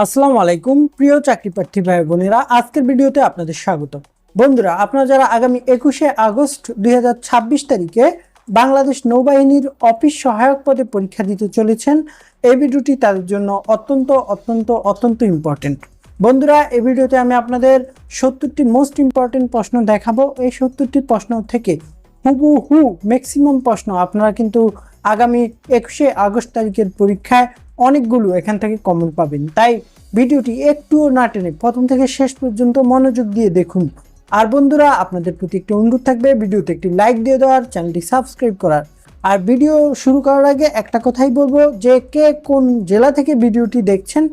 আসসালামু আলাইকুম প্রিয় চাকরি প্রার্থী ভাই বোনেরা, আজকের ভিডিওতে আপনাদের স্বাগত। বন্ধুরা, আপনারা যারা আগামী 21শে আগস্ট 2026 তারিখে বাংলাদেশ নৌবাহিনীর অফিস সহায়ক পদে পরীক্ষা দিতে চলেছেন, এই ভিডিওটি তাদের জন্য অত্যন্ত ইম্পর্টেন্ট। বন্ধুরা, এই ভিডিওতে আমি আপনাদের 70টি মোস্ট ইম্পর্টেন্ট প্রশ্ন দেখাবো। এই 70টি প্রশ্ন থেকে হুবহু ম্যাক্সিমাম প্রশ্ন আপনারা কিন্তু আগামী 21শে আগস্ট তারিখের পরীক্ষায় অনেকগুলো এখান থেকে কমন পাবেন। তাই ভিডিওটি একটুও না টেনে প্রথম থেকে শেষ পর্যন্ত মনোযোগ দিয়ে দেখুন। আর বন্ধুরা, আপনাদের প্রতি একটি অনুরোধ থাকবে, ভিডিওতে একটি লাইক দিয়ে দেওয়ার, চ্যানেলটি সাবস্ক্রাইব করার। আর ভিডিও শুরু করার আগে একটা কথাই বলবো যে কে কোন জেলা থেকে ভিডিওটি দেখছেন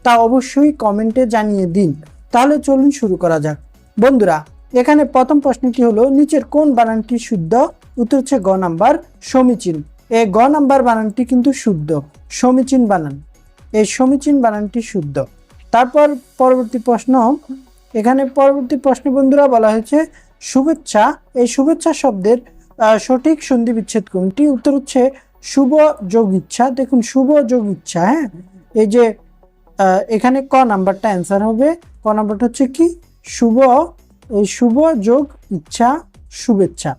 তা অবশ্যই কমেন্টে জানিয়ে দিন। তাহলে চলুন শুরু করা যাক। বন্ধুরা, এখানে প্রথম প্রশ্নটি হলো, নিচের কোন বানানটি শুদ্ধ? উত্তর হচ্ছে গ নাম্বার, সমীচীন। এই গ নাম্বার বানানটি কিন্তু শুদ্ধ, সমীচীন বানান। এই সমীচীন বানানটি শুদ্ধ। তারপর পরবর্তী প্রশ্ন, এখানে পরবর্তী প্রশ্নে বন্ধুরা বলা হয়েছে শুভেচ্ছা। এই শুভেচ্ছা শব্দের সঠিক সন্ধি বিচ্ছেদ কোনটি? উত্তর হচ্ছে শুভ যোগ ইচ্ছা। দেখুন, শুভ যোগ ইচ্ছা, হ্যাঁ, এই যে এখানে ক নাম্বারটা অ্যান্সার হবে। ক নাম্বারটা হচ্ছে কি? শুভ, এই শুভ যোগ ইচ্ছা, শুভেচ্ছা।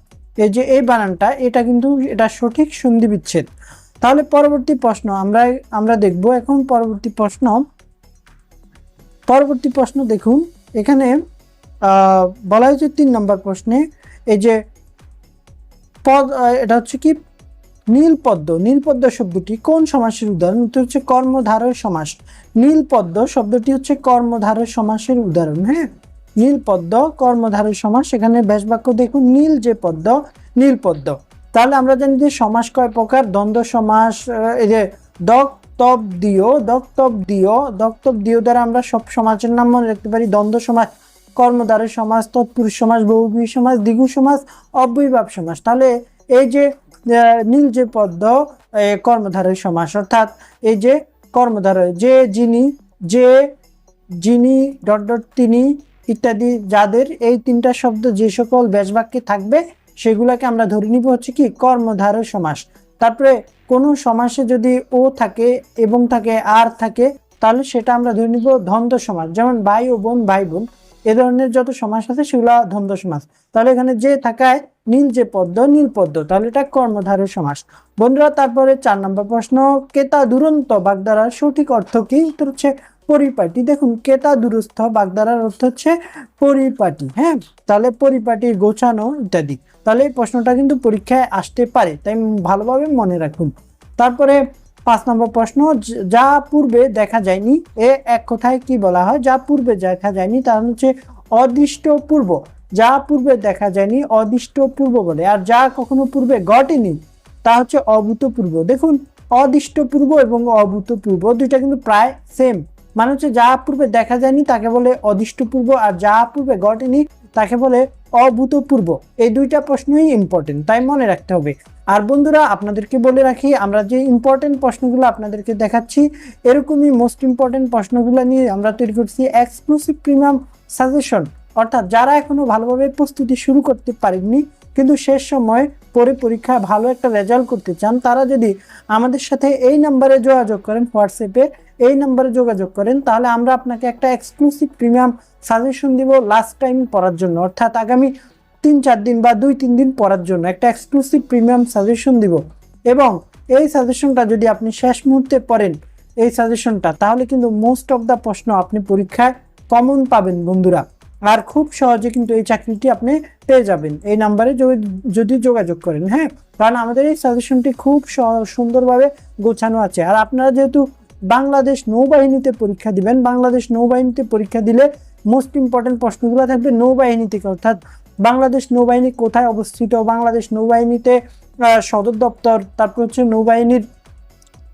এই যে এই বানানটা, এটা কিন্তু এটা সঠিক সন্ধি বিচ্ছেদ। তাহলে পরবর্তী প্রশ্ন আমরা দেখব এখন। পরবর্তী প্রশ্ন দেখুন, এখানে বলা হয়েছে 3 নম্বর প্রশ্নে, এই যে পদ, এটা হচ্ছে কি নীলপদ্ম। নীলপদ্ম শব্দটি কোন সমাসের উদাহরণ? উত্তর হচ্ছে কর্মধারয় সমাস। নীলপদ্ম শব্দটি হচ্ছে কর্মধারয় সমাসের উদাহরণ। হ্যাঁ, নীলপদ্ম কর্মধারয় সমাস। এখানে ব্যাস বাক্য দেখুন, নীল যে পদ্ম, নীলপদ্ম। তাহলে আমরা জানি যে সমাস কয় প্রকার? দ্বন্দ্ব সমাস, এই যে দক্তব্দীয় দ্বারা আমরা সব সমাজের নাম মনে রাখতে পারি। দ্বন্দ্ব সমাস, কর্মধারয় সমাস, তৎপুরুষ সমাস, বহুব্রীহি সমাস, দ্বিগু সমাস, অব্যয়ীভাব সমাস। তাহলে এই যে নীল যে পদ্ম, কর্মধারয় সমাস, অর্থাৎ এই যে কর্মধারয়, যে, যিনি, যে, যিনি, তিনি ইত্যাদি, যাদের, এই 3টা শব্দ যে সকল ব্যাসবাক্যে থাকবে সেগুলোকে আমরা ধরে নিব হচ্ছে কি কর্মধারয় সমাস। তারপরে কোনো সমাসে যদি ও থাকে এবং থাকে আর থাকে, তাহলে সেটা আমরা ধরে নিব দ্বন্দ্ব সমাস। যেমন ভাই ও বোন, ভাই বোন, এ ধরনের যত সমাস আছে সেগুলো দ্বন্দ্ব সমাস। তাহলে এখানে যে থাকায় নীল যে পদ্ম, নীল পদ্ম, তাহলে এটা কর্মধারয় সমাস। বন্ধুরা, তারপরে 4 নম্বর প্রশ্ন, কেতা দুরন্ত বাগধারার সঠিক অর্থ কি? উত্তর হচ্ছে পরিপাটি। দেখুন, কেতা দুরস্থ বাগধারার অর্থ হচ্ছে পরিপাটি। হ্যাঁ, তাহলে পরিপাটি, গোছানো ইত্যাদি। তাহলে এই প্রশ্নটা কিন্তু পরীক্ষায় আসতে পারে, তাই ভালোভাবে মনে রাখুন। তারপরে 5 নম্বর প্রশ্ন, যা পূর্বে দেখা যায়নি, এক কথায় কি বলা হয়? যা পূর্বে দেখা যায়নি তা হচ্ছে অদৃষ্ট পূর্ব। যা পূর্বে দেখা যায়নি অদৃষ্ট পূর্ব বলে। আর যা কখনো পূর্বে ঘটেনি তা হচ্ছে অভূতপূর্ব। দেখুন, অদৃষ্ট পূর্ব এবং অভূতপূর্ব দুইটা কিন্তু প্রায় সেম। মানে হচ্ছে যা পূর্বে দেখা যায়নি তাকে বলে অদৃষ্ট পূর্ব, আর যা পূর্বে ঘটেনি তাকে বলে অভূতপূর্ব। এই 2টা প্রশ্নই ইম্পর্টেন্ট, তাই মনে রাখতে হবে। আর বন্ধুরা, আপনাদেরকে বলে রাখি, আমরা যে ইম্পর্টেন্ট প্রশ্নগুলো আপনাদেরকে দেখাচ্ছি, এরকমই মোস্ট ইম্পর্টেন্ট প্রশ্নগুলো নিয়ে আমরা তৈরি করছি এক্সক্লুসিভ প্রিমিয়াম সাজেশন। অর্থাৎ যারা এখনো ভালোভাবে প্রস্তুতি শুরু করতে পারেননি কিন্তু শেষ সময় পরে পরীক্ষায় ভালো একটা রেজাল্ট করতে চান, তারা যদি আমাদের সাথে এই নাম্বারে যোগাযোগ করেন, হোয়াটসঅ্যাপে এই নাম্বারে যোগাযোগ করেন, তাহলে আমরা আপনাকে একটা এক্সক্লুসিভ প্রিমিয়াম সাজেশন দিব লাস্ট টাইম পড়ার জন্য। অর্থাৎ আগামী 3-4 দিন বা 2-3 দিন পড়ার জন্য একটা এক্সক্লুসিভ প্রিমিয়াম সাজেশন দিব। এবং এই সাজেশনটা যদি আপনি শেষ মুহূর্তে পড়েন এই সাজেশনটা, তাহলে কিন্তু মোস্ট অফ দ্য প্রশ্ন আপনি পরীক্ষায় কমন পাবেন বন্ধুরা। আর খুব সহজে কিন্তু এই চাকরিটি আপনি পেয়ে যাবেন এই নাম্বারে যদি যোগাযোগ করেন। হ্যাঁ, কারণ আমাদের এই সাজেশনটি খুব সুন্দরভাবে গোছানো আছে। আর আপনারা যেহেতু বাংলাদেশ নৌবাহিনীতে পরীক্ষা দিবেন, বাংলাদেশ নৌবাহিনীতে পরীক্ষা দিলে মোস্ট ইম্পর্টেন্ট প্রশ্নগুলো থাকবে নৌবাহিনী থেকে। অর্থাৎ বাংলাদেশ নৌবাহিনী কোথায় অবস্থিত, বাংলাদেশ নৌবাহিনীতে সদর দপ্তর, তারপর হচ্ছে নৌবাহিনীর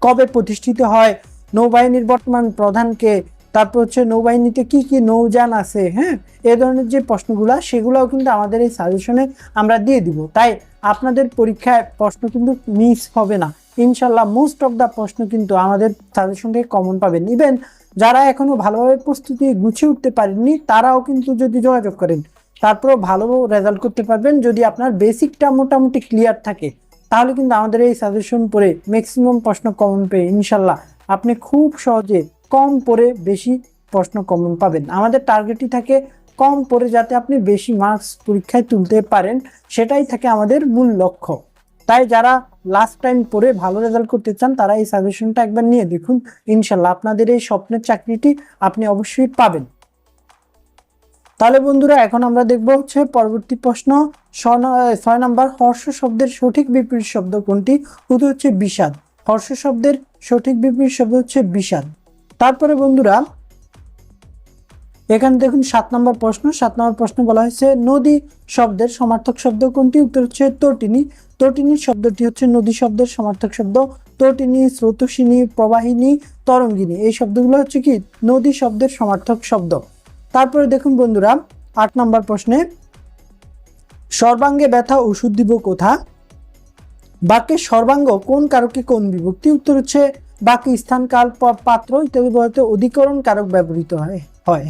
কবে প্রতিষ্ঠিত হয়, নৌবাহিনীর বর্তমান প্রধানকে, তারপর হচ্ছে নৌবাহিনীতে কি কি নৌযান আছে। হ্যাঁ, এই ধরনের যে প্রশ্নগুলো সেগুলোও কিন্তু আমাদের এই সাজেশনে আমরা দিয়ে দিব। তাই আপনাদের পরীক্ষায় প্রশ্ন কিন্তু মিস হবে না ইনশাল্লাহ। মোস্ট অফ দ্য প্রশ্ন কিন্তু আমাদের সাজেশন থেকে কমন পাবেন। ইভেন যারা এখনো ভালোভাবে প্রস্তুতি গুছিয়ে উঠতে পারেননি তারাও কিন্তু যদি যোগাযোগ করেন তারপরেও ভালো রেজাল্ট করতে পারবেন। যদি আপনার বেসিকটা মোটামুটি ক্লিয়ার থাকে তাহলে কিন্তু আমাদের এই সাজেশন পড়ে ম্যাক্সিমাম প্রশ্ন কমন পেয়ে ইনশাল্লাহ আপনি খুব সহজে কম পড়ে বেশি প্রশ্ন কমন পাবেন। আমাদের টার্গেটই থাকে কম পড়ে যাতে আপনি বেশি মার্কস পরীক্ষায় তুলতে পারেন, সেটাই থাকে আমাদের মূল লক্ষ্য। তাই যারা লাস্ট টাইম পড়ে ভালো রেজাল্ট করতে চান তারা এই সাজেশনটা একবার নিয়ে দেখুন, ইনশাল্লাহ আপনাদের এই স্বপ্নের চাকরিটি আপনি অবশ্যই পাবেন। তাহলে বন্ধুরা এখন আমরা দেখব হচ্ছে পরবর্তী প্রশ্ন 6 নম্বর, হর্ষ শব্দের সঠিক বিপরীত শব্দ কোনটি? উত্তর হচ্ছে বিষাদ। হর্ষ শব্দের সঠিক বিপরীত শব্দ হচ্ছে বিষাদ। তারপরে বন্ধুরা এখানে দেখুন 7 নম্বর প্রশ্ন। 7 নম্বর প্রশ্ন বলা হয়েছে নদী শব্দের সমার্থক শব্দ কোনটি? উত্তর হচ্ছে তটিনী। তটিনী শব্দটি হচ্ছে নদী শব্দের সমার্থক শব্দ। তটিনী, স্রোতস্বিনী, প্রবাহিনী, তরঙ্গিনী এই শব্দগুলো হচ্ছে কি নদী শব্দের সমার্থক শব্দ। তারপরে দেখুন বন্ধুরা 8 নম্বর প্রশ্নে সর্বাঙ্গে ব্যথা ওষুধ দিব কোথা? বাক্যে সর্বাঙ্গ কোন কারকে কোন বিভক্তি? উত্তর হচ্ছে বাক্যে স্থান, কাল, পাত্র ইত্যাদি বলতে অধিকরণ কারক ব্যবহৃত হয়।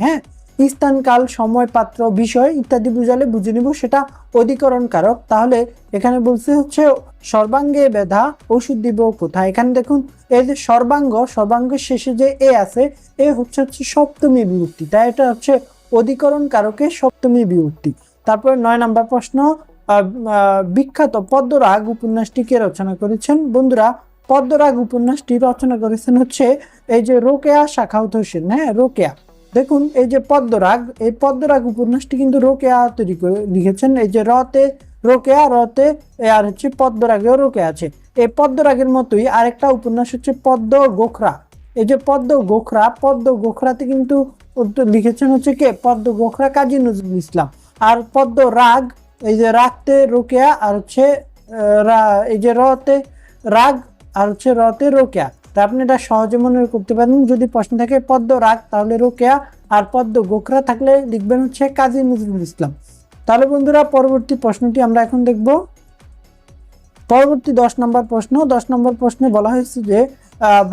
হ্যাঁ, স্থান, কাল, সময়, পাত্র, বিষয় ইত্যাদি বুঝালে বুঝে নিব সেটা অধিকরণ কারক। তাহলে এখানে বলছে হচ্ছে সর্বাঙ্গে ব্যথা ওষুধ দিব কোথায়। এখানে দেখুন এই যে সর্বাঙ্গের শেষে যে এ আছে, এ হচ্ছে সপ্তমী বিভক্তি, তাই এটা হচ্ছে অধিকরণ কারকের সপ্তমী বিভক্তি। তারপরে 9 নম্বর প্রশ্ন বিখ্যাত পদ্মরাগ উপন্যাসটি কে রচনা করেছেন? বন্ধুরা পদ্মরাগ উপন্যাসটি রচনা করেছেন হচ্ছে এই যে রোকেয়া সাখাওয়াত হোসেন। হ্যাঁ, রোকেয়া। দেখুন এই যে পদ্মরাগ, এই পদ্মরাগ উপন্যাসটি কিন্তু রোকেয়া তৈরি করে লিখেছেন। এই যে রতে রোকেয়া, রতে আর হচ্ছে পদ্মরাগেও রোকেয়া আছে। এই পদ্মরাগের মতোই আরেকটা উপন্যাস হচ্ছে পদ্ম গোখরা। এই যে পদ্ম গোখরাতে কিন্তু লিখেছেন হচ্ছে কে? পদ্ম গোখরা কাজী নজরুল ইসলাম। আর পদ্ম রাগ, এই যে রাগতে রোকেয়া আর হচ্ছে এই যে রতে রাগ আর হচ্ছে রতে রোকেয়া। তা আপনি এটা সহজে মনে করতে পারেন। যদি প্রশ্ন থাকে পদ্ম রাগ তাহলে রোকেয়া, আর পদ্ম গোখরা থাকলে লিখবেন হচ্ছে কাজী নজরুল ইসলাম। তাহলে বন্ধুরা পরবর্তী প্রশ্নটি আমরা এখন দেখব। পরবর্তী 10 নম্বর প্রশ্ন। 10 নম্বর প্রশ্নে বলা হয়েছে যে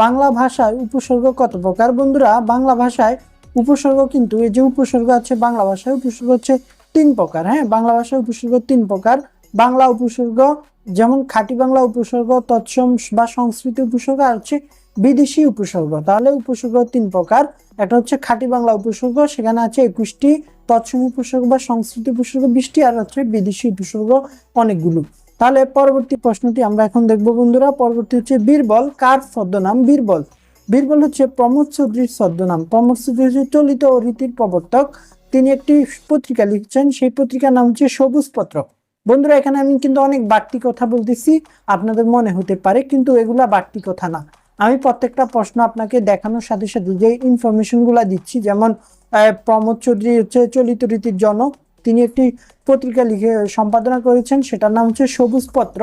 বাংলা ভাষায় উপসর্গ কত প্রকার? বন্ধুরা বাংলা ভাষায় উপসর্গ কিন্তু এই যে উপসর্গ আছে বাংলা ভাষায় উপসর্গ হচ্ছে 3 প্রকার। হ্যাঁ, বাংলা ভাষায় উপসর্গ 3 প্রকার। বাংলা উপসর্গ যেমন খাঁটি বাংলা উপসর্গ, তৎসম বা সংস্কৃত উপসর্গ, আর হচ্ছে বিদেশি উপসর্গ। তাহলে উপসর্গ 3 প্রকার। একটা হচ্ছে খাঁটি বাংলা উপসর্গ, সেখানে আছে 21টি, তৎসম উপসর্গ বা সংস্কৃত উপসর্গ 20টি, আর হচ্ছে বিদেশি উপসর্গ অনেকগুলো। তাহলে পরবর্তী প্রশ্নটি আমরা এখন দেখব বন্ধুরা। পরবর্তী হচ্ছে বীরবল কার ছদ্মনাম? বীরবল হচ্ছে প্রমোদ চৌধুরীর ছদ্মনাম। প্রমোদ চৌধুরী হচ্ছে চলিত ও রীতির প্রবর্তক। তিনি একটি পত্রিকা লিখছেন, সেই পত্রিকার নাম হচ্ছে সবুজ পত্র। বন্ধুরা এখানে আমি কিন্তু অনেক বাড়তি কথা বলতেছি, আপনাদের মনে হতে পারে, কিন্তু এগুলা বাড়তি কথা না। আমি প্রত্যেকটা প্রশ্ন আপনাকে দেখানোর সাথে সাথে যে ইনফরমেশন গুলা দিচ্ছি, যেমন প্রমোদ চৌধুরী হচ্ছে চলিত রীতির জনক। তিনি একটি পত্রিকা লিখে সম্পাদনা করেছেন, সেটার নাম হচ্ছে সবুজ পত্র,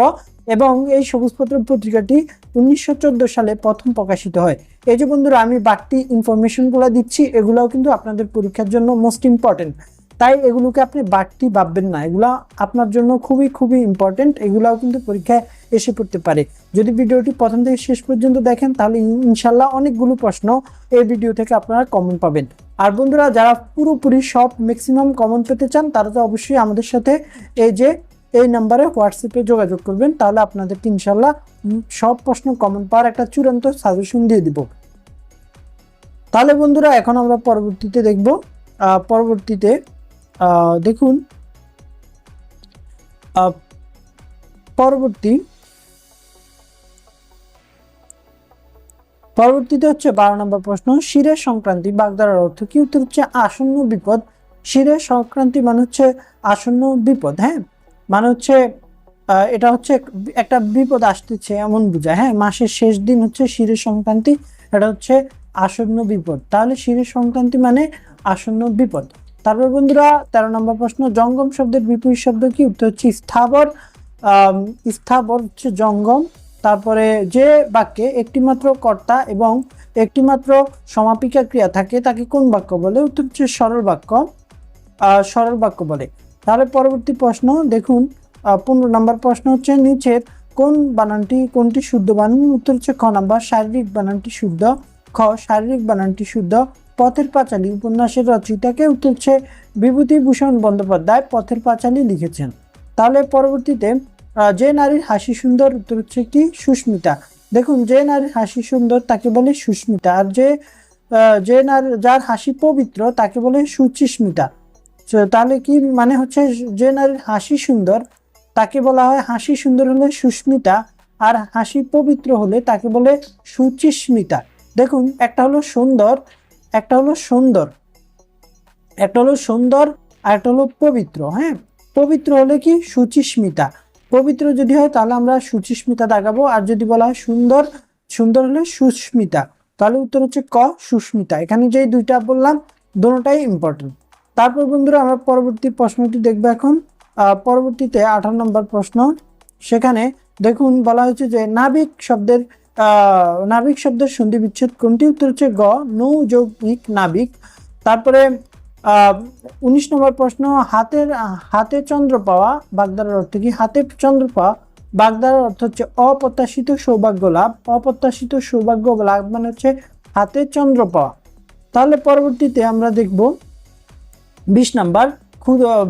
এবং এই সবুজ পত্র পত্রিকাটি 1914 সালে প্রথম প্রকাশিত হয়। এই যে বন্ধুরা আমি বাড়তি ইনফরমেশন গুলা দিচ্ছি, এগুলাও কিন্তু আপনাদের পরীক্ষার জন্য মোস্ট ইম্পর্টেন্ট। তাই এগুলোকে আপনি বাড়তি ভাববেন না, এগুলা আপনার জন্য খুবই খুবই ইম্পর্টেন্ট। এগুলাও কিন্তু পরীক্ষায় এসে পড়তে পারে। যদি ভিডিওটি প্রথম থেকে শেষ পর্যন্ত দেখেন তাহলে ইনশাল্লাহ অনেকগুলো প্রশ্ন এই ভিডিও থেকে আপনারা কমন পাবেন। আর বন্ধুরা যারা পুরোপুরি সব ম্যাক্সিমাম কমন পেতে চান তারা তো অবশ্যই আমাদের সাথে এই নাম্বারে হোয়াটসঅ্যাপে যোগাযোগ করবেন, তাহলে আপনাদেরকে ইনশাল্লাহ সব প্রশ্ন কমন পাওয়ার একটা চূড়ান্ত সাজেশন দিয়ে দিব। তাহলে বন্ধুরা এখন আমরা পরবর্তীতে দেখব। পরবর্তীতে দেখুন পরবর্তীতে হচ্ছে 12 নম্বর প্রশ্ন। শিরের সংক্রান্তি বাগধারার অর্থ কি? উত্তর হচ্ছে আসন্ন বিপদ। শিরের সংক্রান্তি মানে হচ্ছে আসন্ন বিপদ। হ্যাঁ, মানে হচ্ছে এটা হচ্ছে একটা বিপদ আসতেছে এমন বোঝায়। হ্যাঁ, মাসের শেষ দিন হচ্ছে শিরের সংক্রান্তি, এটা হচ্ছে আসন্ন বিপদ। তাহলে শিরের সংক্রান্তি মানে আসন্ন বিপদ। তারপর বন্ধুরা 13 নম্বর প্রশ্ন। জঙ্গম শব্দের বিপরীত শব্দ কি? উত্তর হচ্ছে স্থাবর। স্থাবর হচ্ছে জঙ্গম। তারপরে যে বাক্যে একটিমাত্র কর্তা এবং একটিমাত্র সমাপিকা ক্রিয়া থাকে তাকে কোন বাক্য বলে? উত্তর হচ্ছে সরল বাক্য। সরল বাক্য বলে। তাহলে পরবর্তী প্রশ্ন দেখুন 15 নম্বর প্রশ্ন হচ্ছে নিচের কোনটি শুদ্ধ বানান? উত্তর হচ্ছে খ নাম্বার শারীরিক বানানটি শুদ্ধ। খ শারীরিক বানানটি শুদ্ধ। পথের পাঁচালী উপন্যাসের রচয়িতাকে? উত্তর হচ্ছে বিভূতিভূষণ বন্দ্যোপাধ্যায় পথের পাঁচালী লিখেছেন। তাহলে পরবর্তীতে যে নারীর হাসি সুন্দর? উত্তর হচ্ছে কি সুস্মিতা। দেখুন যে নারীর হাসি সুন্দর তাকে বলে সুস্মিতা। আর যে যার হাসি পবিত্র তাকে বলে সুচিস্মিতা। তাহলে কি মানে হচ্ছে, যে নারীর হাসি সুন্দর তাকে বলা হয়, হাসি সুন্দর হলে সুস্মিতা, আর হাসি পবিত্র হলে তাকে বলে সুচিস্মিতা। দেখুন, একটা হলো সুন্দর, একটা হলো সুন্দর, একটা হলো সুন্দর আর একটা হলো পবিত্র। হ্যাঁ, পবিত্র হলে কি সুচিস্মিতা, পবিত্র যদি হয় তাহলে আমরা সুচিস্মিতা দাগাবো, আর যদি বলা হয় সুন্দর, সুন্দর হলে সুস্মিতা। তাহলে উত্তর হচ্ছে ক, সুস্মিতা। এখানে যে দুইটা বললাম দুটোটাই ইম্পর্টেন্ট। তারপর বন্ধুরা আমরা পরবর্তী প্রশ্নটি দেখবো এখন। পরবর্তীতে 18 নম্বর প্রশ্ন, সেখানে দেখুন বলা হয়েছে যে নাবিক শব্দের সন্ধি বিচ্ছেদ কোনটি? উত্তর হচ্ছে গ, নৌ যৌগিক নাবিক। তারপরে 19 নম্বর প্রশ্ন, হাতে চন্দ্র পাওয়া বাগদারার অর্থ কি? হাতে চন্দ্র পাওয়া বাগদারার অর্থ হচ্ছে অপ্রত্যাশিত সৌভাগ্য লাভ। অপ্রত্যাশিত সৌভাগ্য লাভ মানে হচ্ছে হাতে চন্দ্র পাওয়া। তাহলে পরবর্তীতে আমরা দেখব 20 নাম্বার,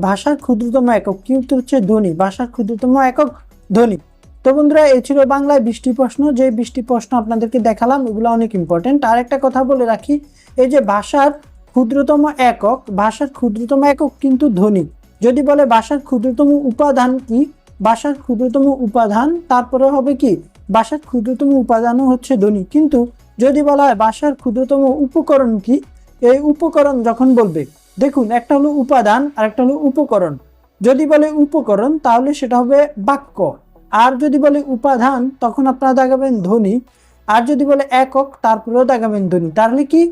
ভাষার ক্ষুদ্রতম একক কি? উত্তর হচ্ছে ধ্বনি। ভাষার ক্ষুদ্রতম একক ধ্বনি। তো বন্ধুরা, এই ছিল বাংলায় 20টি প্রশ্ন। যে 20টি প্রশ্ন আপনাদেরকে দেখালাম এগুলো অনেক ইম্পর্টেন্ট। আর একটা কথা বলে রাখি, এই যে ভাষার ক্ষুদ্রতম একক, ভাষার ক্ষুদ্রতম একক কিন্তু ধ্বনি। যদি বলে ভাষার ক্ষুদ্রতম উপাদান কি? ভাষার ক্ষুদ্রতম উপাদান তারপরে হবে কি? ভাষার ক্ষুদ্রতম উপাদানও হচ্ছে ধ্বনি। কিন্তু যদি বলা হয় ভাষার ক্ষুদ্রতম উপকরণ কি, এই উপকরণ যখন বলবে, দেখুন একটা হলো উপাদান আর একটা হলো উপকরণ। যদি বলে উপকরণ তাহলে সেটা হবে বাক্য, আর যদি বলে উপাদান তখন আপনারা দেখাবেন ধ্বনি, আর যদি বলে একক তারপরেও দেখাবেন ধ্বনি। তাহলে কি?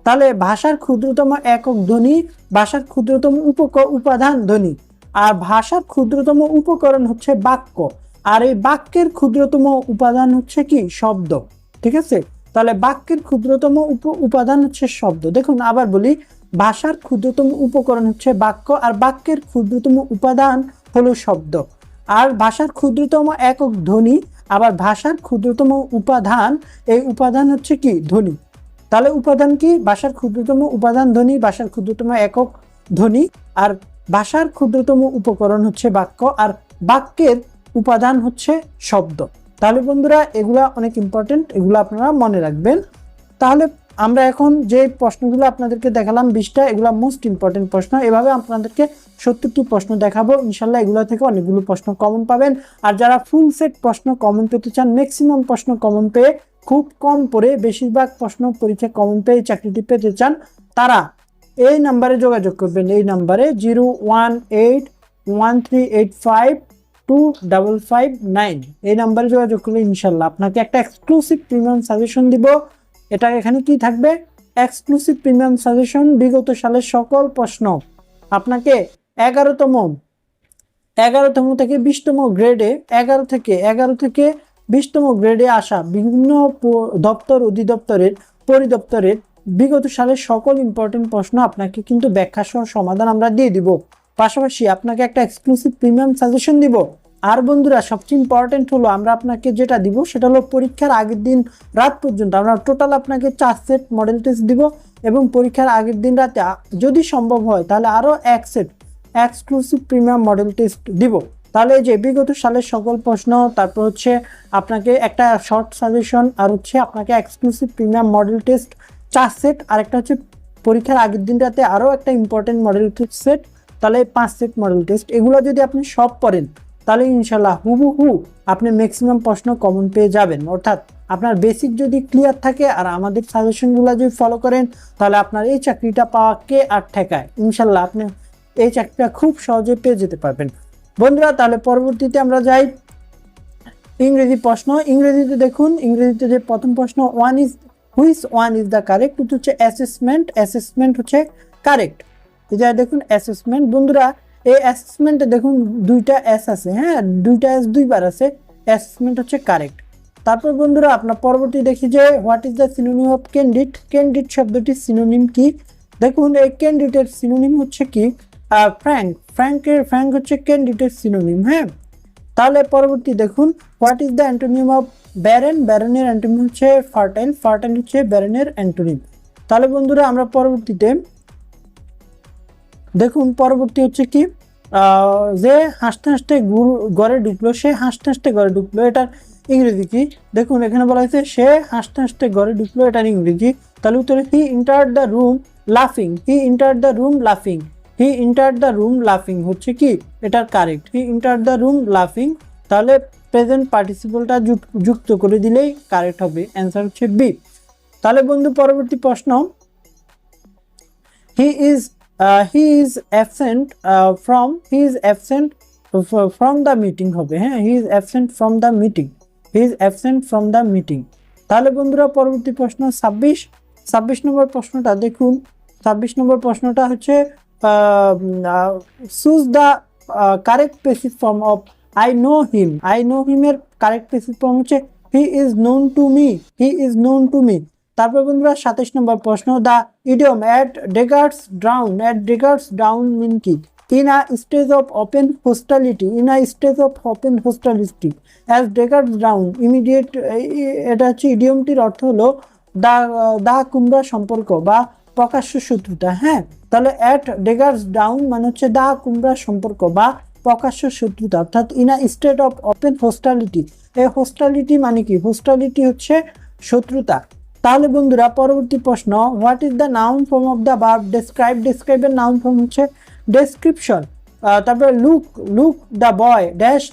তাহলে ভাষার ক্ষুদ্রতম একক ধ্বনি, ভাষার ক্ষুদ্রতম উপাদান ধ্বনি, আর ভাষার ক্ষুদ্রতম উপকরণ হচ্ছে বাক্য, আর এই বাক্যের ক্ষুদ্রতম উপাদান হচ্ছে কি? শব্দ। ঠিক আছে, তাহলে বাক্যের ক্ষুদ্রতম উপাদান হচ্ছে শব্দ। দেখুন আবার বলি, ভাষার ক্ষুদ্রতম উপকরণ হচ্ছে বাক্য, আর বাক্যের ক্ষুদ্রতম উপাদান হলো শব্দ, আর ভাষার ক্ষুদ্রতম একক ধ্বনি, আবার ভাষার ক্ষুদ্রতম উপাদান, এই উপাদান হচ্ছে কি? ধ্বনি। তাহলে উপাদান কি? ভাষার ক্ষুদ্রতম উপাদান ধ্বনি, ভাষার ক্ষুদ্রতম একক ধ্বনি, আর ভাষার ক্ষুদ্রতম উপকরণ হচ্ছে বাক্য, আর বাক্যের উপাদান হচ্ছে শব্দ। তাহলে বন্ধুরা এগুলা অনেক ইম্পর্টেন্ট, এগুলো আপনারা মনে রাখবেন। তাহলে আমরা এখন যে প্রশ্নগুলো আপনাদেরকে দেখালাম 20টা, এগুলো মোস্ট ইম্পর্টেন্ট প্রশ্ন। এভাবে আপনাদেরকে 70টি প্রশ্ন দেখাবো ইনশাল্লাহ। এগুলো থেকে অনেকগুলো প্রশ্ন কমন পাবেন। আর যারা ফুল সেট প্রশ্ন কমন পেতে চান, ম্যাক্সিমাম প্রশ্ন কমন পেয়ে খুব কম পড়ে বেশিরভাগ প্রশ্ন পরীক্ষায় কমন পেয়ে চাকরিটি পেতে চান, তারা এই নাম্বারে যোগাযোগ করবেন। এই নাম্বারে 018138525559, এই নাম্বারে যোগাযোগ করলে ইনশাল্লাহ আপনাকে একটা এক্সক্লুসিভ প্রিমিয়াম সাজেশন দিব। এটা এখানে কি থাকবে? এক্সক্লুসিভ প্রিমিয়াম সাজেশন, বিগত সালের সকল প্রশ্ন আপনাকে 11তম থেকে 20তম গ্রেডে, 11 থেকে 20তম গ্রেডে আসা বিভিন্ন দপ্তর, অধিদপ্তরের, পরিদপ্তরের বিগত সালের সকল ইম্পর্টেন্ট প্রশ্ন আপনাকে কিন্তু ব্যাখ্যা সহ সমাধান আমরা দিয়ে দিব। পাশাপাশি আপনাকে একটা এক্সক্লুসিভ প্রিমিয়াম সাজেশন দিব। আর বন্ধুরা সবচেয়ে ইম্পর্টেন্ট হলো আমরা আপনাকে যেটা দিব সেটা হলো পরীক্ষার আগের দিন রাত পর্যন্ত আমরা টোটাল আপনাকে 4 সেট মডেল টেস্ট দিব, এবং পরীক্ষার আগের দিন রাতে যদি সম্ভব হয় তাহলে আরও 1 set exclusive premium model test দিব। তাহলে যে বিগত সালের সকল প্রশ্ন, তারপর হচ্ছে আপনাকে একটা শর্ট সাজেশন, আর হচ্ছে আপনাকে exclusive premium model test 4 set, আর একটা হচ্ছে পরীক্ষার আগের দিন রাতে আরও একটা ইম্পর্টেন্ট মডেল টেস্ট সেট, তাহলে 5 সেট মডেল টেস্ট। এগুলো যদি আপনি সব পড়েন তাহলে ইনশাল্লাহ হুবহু আপনি ম্যাক্সিমাম প্রশ্ন কমন পেয়ে যাবেন। অর্থাৎ আপনার বেসিক যদি ক্লিয়ার থাকে আর আমাদের সাজেশনগুলো যদি ফলো করেন, তাহলে আপনার এই চাকরিটা পাওয়া কে আর ঠেকায়। ইনশাল্লাহ আপনি এই চাকরিটা খুব সহজে পেয়ে যেতে পারবেন। বন্ধুরা তাহলে পরবর্তীতে আমরা যাই ইংরেজি প্রশ্ন। ইংরেজিতে দেখুন, ইংরেজিতে যে প্রথম প্রশ্ন, which one is the correct? উত্তর হচ্ছে অ্যাসেসমেন্ট। অ্যাসেসমেন্ট হচ্ছে কারেক্ট। এটা দেখুন অ্যাসেসমেন্ট। বন্ধুরা এই অ্যাসেসমেন্টে দেখুন দুইটা এস আছে, হ্যাঁ দুইটা এস দুইবার আছে, অ্যাসেসমেন্ট হচ্ছে কারেক্ট। তারপর বন্ধুরা আপনার পরবর্তী দেখি যে what is the synonym of candid? Candid শব্দটির সিনোনিম কি? দেখুন এই ক্যান্ডিডের সিনোনিম হচ্ছে কি? ফ্র্যাঙ্ক। ফ্র্যাঙ্ক হচ্ছে ক্যান্ডিডের সিনোনিম। হ্যাঁ, তাহলে পরবর্তী দেখুন what is the antonym of barren? ব্যারেনের অ্যান্টোনিম হচ্ছে ফার্টাইল। ফার্টাইল হচ্ছে ব্যারেনের অ্যান্টোনিম। তাহলে বন্ধুরা আমরা পরবর্তীতে দেখুন, পরবর্তী হচ্ছে কি, যে হাসতে হাসতে ঘরে ঢুকলো, সে হাসতে হাসতে ঘরে ঢুকলো, এটার ইংরেজি কি? দেখুন এখানে বলা হয়েছে সে হাসতে হাসতে ঘরে ঢুকলো, এটার ইংরেজি তাহলে উত্তরে হি এন্টার্ড দ্য রুম লাফিং, হি এন্টার্ড দ্য রুম লাফিং, হি এন্টার্ড দ্য রুম লাফিং হচ্ছে কি এটার correct, he entered the room লাফিং। তাহলে প্রেজেন্ট পার্টিসিপলটা যুক্ত করে দিলেই কারেক্ট হবে, অ্যান্সার হচ্ছে বি। তাহলে বন্ধু পরবর্তী প্রশ্ন, he is absent from the meeting হবে, হ্যাঁ, he is absent from the meeting, he is absent from the meeting. তাহলে বন্ধুরা পরবর্তী প্রশ্ন 26 নম্বর প্রশ্নটা দেখুন। 26 নম্বর প্রশ্নটা হচ্ছে choose the correct passive form of I know him. I know him এর কারেক্ট প্যাসিভ ফর্ম হচ্ছে he is known to me, he is known to me. তারপর বন্ধুরা 27 নম্বর প্রশ্ন, the idiom at daggers down mean কি? In a stage of open hostility, in a stage of open hostility as daggers down immediate, এটা হচ্ছে ইডিয়মটির অর্থ হলো দা কুমড়া সম্পর্ক বা প্রকাশ্য শত্রুতা। হ্যাঁ, তাহলে অ্যাট ডেগার্স ডাউন মানে হচ্ছে দা কুমড়া সম্পর্ক বা প্রকাশ্য শত্রুতা, অর্থাৎ in a state of open হোস্টালিটি। এই হোস্টালিটি মানে কি? হোস্টালিটি হচ্ছে শত্রুতা। তাহলে বন্ধুরা পরবর্তী প্রশ্ন, what is the noun form of the verb describe? ডেসক্রাইবের নাউন ফর্ম হচ্ছে ডেসক্রিপশন। তারপরে look the boy dash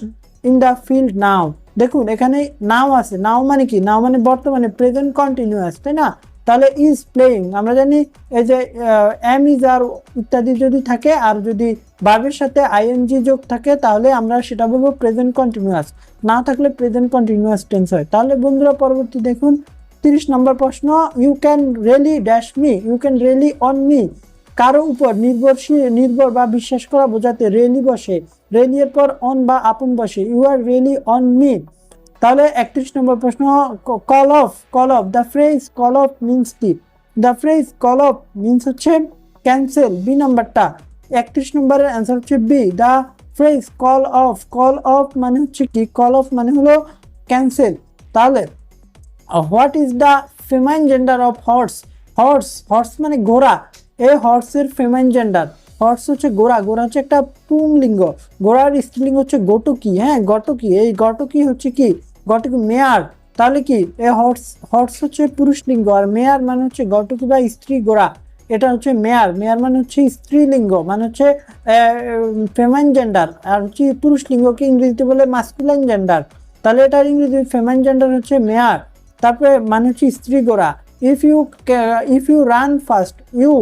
in the field now. দেখুন এখানে নাও আছে, নাও মানে কি? নাও মানে বর্তমানে, প্রেজেন্ট কন্টিনিউয়াস, তাই না? তাহলে ইজ প্লেয়িং, আমরা জানি এই যে এম ইজ আর ইত্যাদি যদি থাকে আর যদি ভার্বের সাথে আইএনজি যোগ থাকে তাহলে আমরা সেটা বলবো প্রেজেন্ট কন্টিনিউয়াস, না থাকলে প্রেজেন্ট কন্টিনিউয়াস টেন্স হয়। তাহলে বন্ধুরা পরবর্তী দেখুন 30 নম্বর প্রশ্ন, you can really dash me, you can really on me. কারো উপর নির্ভর বা বিশ্বাস করা বোঝাতে রিয়েলি বসে, রিয়েলি এর পর অন বা আপন বসে, you are really on me. তাহলে 31 নম্বর প্রশ্ন, call off the phrase call off means কি? The phrase call off means হচ্ছে ক্যান্সেল, বি নাম্বারটা। 31 নম্বরের অ্যান্সার হচ্ছে B, the phrase call off মানে হচ্ছে কি? কল অফ মানে হলো ক্যান্সেল। তাহলে what is the feminine gender of horse মানে ঘোড়া, এই হর্সের ফেমাইন জেন্ডার, হর্স হচ্ছে ঘোড়া, ঘোড়া হচ্ছে একটা পুংলিঙ্গ, ঘোড়ার স্ত্রীলিঙ্গ হচ্ছে গটকি। হ্যাঁ, গটকি, এই গটকি হচ্ছে কি? গটকি মেয়ার। তাহলে কি এই হর্স হচ্ছে পুরুষ লিঙ্গ আর মেয়ার মানে হচ্ছে গটকি বা স্ত্রী ঘোড়া, এটা হচ্ছে মেয়ার মানে হচ্ছে স্ত্রীলিঙ্গ, মানে হচ্ছে ফেমাইন জেন্ডার, আর হচ্ছে পুরুষ লিঙ্গকে ইংরেজিতে বলে মাস্কুলাইন জেন্ডার। তাহলে এটার ইংরেজি ফেমাইন জেন্ডার হচ্ছে মেয়ার। তারপরে মানে হচ্ছে স্ত্রী ঘোড়া। If you run fast you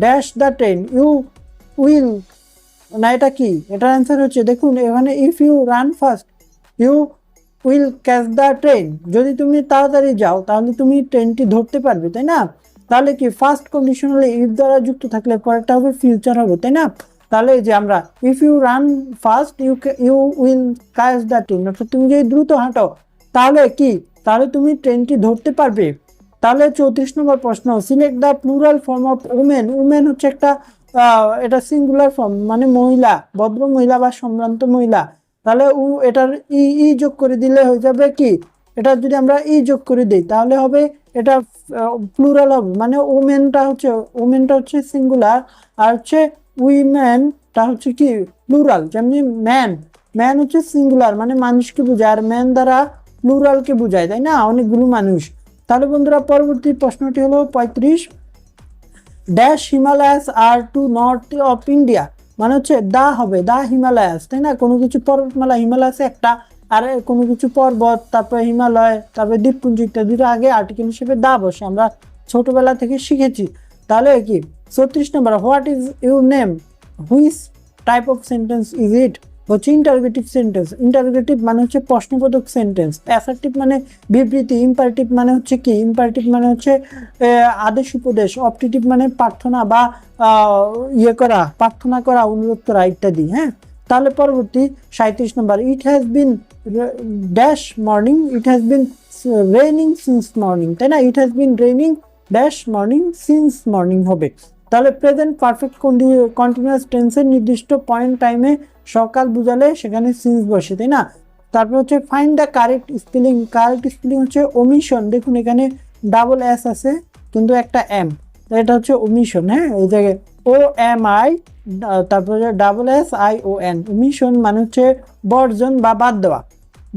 dash the train, you will, না এটা কি? এটার অ্যান্সার হচ্ছে দেখুন এখানে if you run fast you will catch the train, যদি তুমি তাড়াতাড়ি যাও তাহলে তুমি ট্রেনটি ধরতে পারবে, তাই না? তাহলে কি ফার্স্ট কন্ডিশনালি ইফ দ্বারা যুক্ত থাকলে পরেরটা হবে ফিউচার হবে, তাই না? তাহলে এই যে আমরা if you run fast you will catch the train, অর্থাৎ তুমি যদি দ্রুত হাঁটো তাহলে কি? তাহলে তুমি ট্রেনটি ধরতে পারবে। তাহলে 34 নম্বর প্রশ্ন, select the plural form of women. Women হচ্ছে একটা এটা সিঙ্গুলার ফর্ম মানে মহিলা, ভদ্র মহিলা বা সম্ভ্রান্ত মহিলা। তাহলে এটার ই যোগ করে দিলে হয়ে যাবে কি? এটা যদি আমরা ই যোগ করে দিই তাহলে হবে এটা প্লুরাল হবে, মানে ওমেনটা হচ্ছে সিঙ্গুলার আর হচ্ছে উইমেনটা হচ্ছে কি প্লুরাল। যেমনি ম্যান হচ্ছে সিঙ্গুলার মানে মানুষকে বোঝায়, আর ম্যান দ্বারা প্লুরালকে বোঝায়, তাই না? অনেকগুলো মানুষ। তাহলে বন্ধুরা পরবর্তী প্রশ্নটি হলো 35, dash Himalayas are to north of India, মানে হচ্ছে দা হবে দা হিমালয়াস, তাই না? কোনো কিছু পর্বতমালা, হিমালয়াস একটা, আর কোনো কিছু পর্বত, তারপরে হিমালয়, তারপরে দ্বীপপুঞ্জ ইত্যাদির আগে আর্টিকেল হিসেবে দা বসে, আমরা ছোটবেলা থেকে শিখেছি। তাহলে কি 34 নম্বর, what is your name, which type of sentence is it? হচ্ছে ইন্টারোগেটিভ সেন্টেন্স। ইন্টারোগেটিভ মানে হচ্ছে প্রশ্নবোধক সেন্টেন্স, অ্যাসার্টিভ মানে বিবৃতি, ইম্পারেটিভ মানে হচ্ছে কি? ইম্পারেটিভ মানে হচ্ছে আদেশ উপদেশ, অপটেটিভ মানে প্রার্থনা বা প্রার্থনা করা, অনুরোধ করা ইত্যাদি। হ্যাঁ, তাহলে পরবর্তী 37 নম্বর, it has been dash morning, it has been raining since morning, তাই না? It has been raining dash morning since morning হবে। তাহলে প্রেজেন্ট পারফেক্ট কন্টিনিউয়াস টেন্সের নির্দিষ্ট পয়েন্ট টাইমে সকাল বুঝালে সেখানে সিন্স বসে, তাই না? তারপর হচ্ছে find the correct spelling. Correct spelling হচ্ছে ওমিশন। দেখুন এখানে ডাবল এস আছে কিন্তু একটা এম, এটা হচ্ছে ওমিশন। হ্যাঁ, এই জায়গায় OMI, তারপরে SSION, ওমিশন মানে হচ্ছে বর্জন বা বাদ দেওয়া।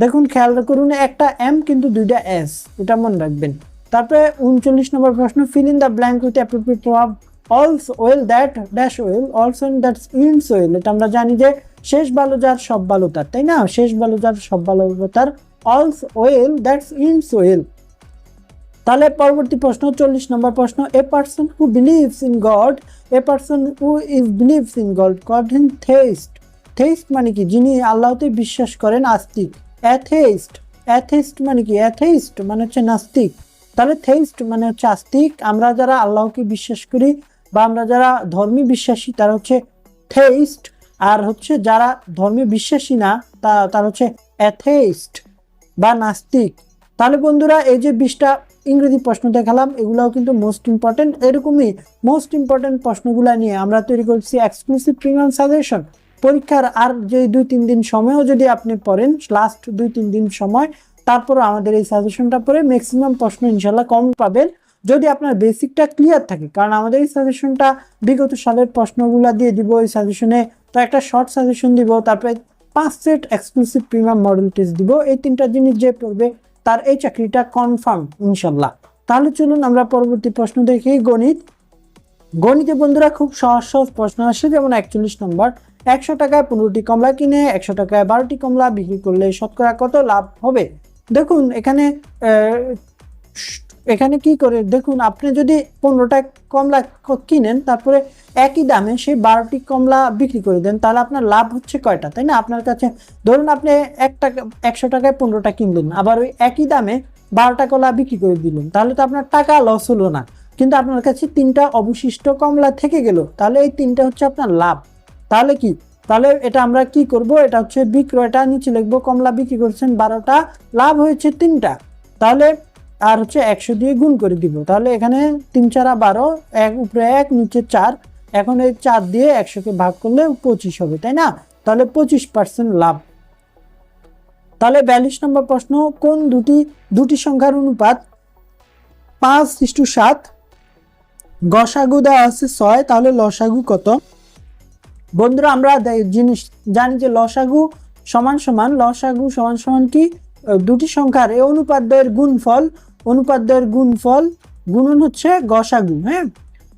দেখুন খেয়াল করুন একটা এম কিন্তু দুইটা এস, এটা মনে রাখবেন। তারপরে 39 নম্বর প্রশ্ন, fill in the blank with appropriate প্রভাব also well that dash well also that's ইনস ওয়েল। এটা আমরা জানি যে শেষ ভালো যার সব ভালো তার, তাই না? শেষ ভালো যার সব ভালো তার, অলস ওয়েল দ্যাটস ইনস ওয়েল। তাহলে পরবর্তী প্রশ্ন 40 নম্বর প্রশ্ন, a person who believes in God, a person who is believes in God called him theist. Theist মানে কি? যিনি আল্লাহতে বিশ্বাস করেন, আস্তিক। অ্যাথেইস্ট, অ্যাথেইস্ট মানে কি? অ্যাথেইস্ট মানে হচ্ছে নাস্তিক। তাহলে থেইস্ট মানে হচ্ছে আস্তিক। আমরা যারা আল্লাহকে বিশ্বাস করি বা আমরা যারা ধর্মে বিশ্বাসী তারা হচ্ছে থেইস্ট, আর হচ্ছে যারা ধর্মে বিশ্বাসী না তারা হচ্ছে অ্যাথেইস্ট বা নাস্তিক। তাহলে বন্ধুরা এই যে 20টা ইংরেজি প্রশ্ন দেখালাম এগুলাও কিন্তু মোস্ট ইম্পর্টেন্ট। এরকমই মোস্ট ইম্পর্টেন্ট প্রশ্নগুলো নিয়ে আমরা তৈরি করছি এক্সক্লুসিভ প্রিমিয়াম সাজেশন। পরীক্ষার আর যে 2-3 দিন সময়ও যদি আপনি পড়েন, লাস্ট 2-3 দিন সময়, তারপর আমাদের এই সাজেশনটা পড়ে ম্যাক্সিমাম প্রশ্ন ইনশাল্লাহ কম পাবেন যদি আপনার বেসিকটা ক্লিয়ার থাকে। কারণ আমাদের এই সাজেশনটা বিগত সালের প্রশ্নগুলো দিয়ে দিব এই সাজেশনে, তো একটা শর্ট সাজেশন দিব, তারপরে 5 set exclusive premium model test দিব। এই 3টা জিনিস যে পড়বে তার এই চাকরিটা কনফার্ম ইনশাল্লাহ। তাহলে চলুন আমরা পরবর্তী প্রশ্ন দেখি। গণিত। গণিতে বন্ধুরা খুব সহজ সহজ প্রশ্ন আসে, যেমন 41 নম্বর, 100 টাকায় 15টি কমলা কিনে 100 টাকায় 12টি কমলা বিক্রি করলে শতকরা কত লাভ হবে? দেখুন এখানে কি করে দেখুন, আপনি যদি 15টা কমলা কিনেন তারপরে একই দামে সেই 12টি কমলা বিক্রি করে দেন, তাহলে আপনার লাভ হচ্ছে কয়টা, তাই না? আপনার কাছে ধরুন আপনি 100 টাকায় 15টা কিনলেন, আবার ওই একই দামে 12টা কমলা বিক্রি করে দিলেন, তাহলে তো আপনার টাকা লস হলো না, কিন্তু আপনার কাছে 3টা অবশিষ্ট কমলা থেকে গেল, তাহলে এই 3টা হচ্ছে আপনার লাভ। তাহলে কি, তাহলে এটা আমরা কি করব, এটা হচ্ছে বিক্রয়টা নিচে লিখবো, কমলা বিক্রি করছেন 12টা, লাভ হয়েছে 3টা, তাহলে আর হচ্ছে 100 দিয়ে গুণ করে দিব। তাহলে এখানে 3 4 12, 1 উপরে 1 নিচে 4, এখন এই 4 দিয়ে 100কে ভাগ করলে 25 হবে, তাই না? তাহলে 25% লাভ। তাহলে 42 নম্বর প্রশ্ন, কোন দুটি সংখ্যার অনুপাত 5:7? গসাগু দেওয়া আছে 6, তাহলে লসাগু কত? বন্ধুরা আমরা জিনিস জানি যে লসাগু সমান সমান কি, দুটি সংখ্যার এই অনুপাতের গুণফল, গুণন হচ্ছে গসাগু। হ্যাঁ,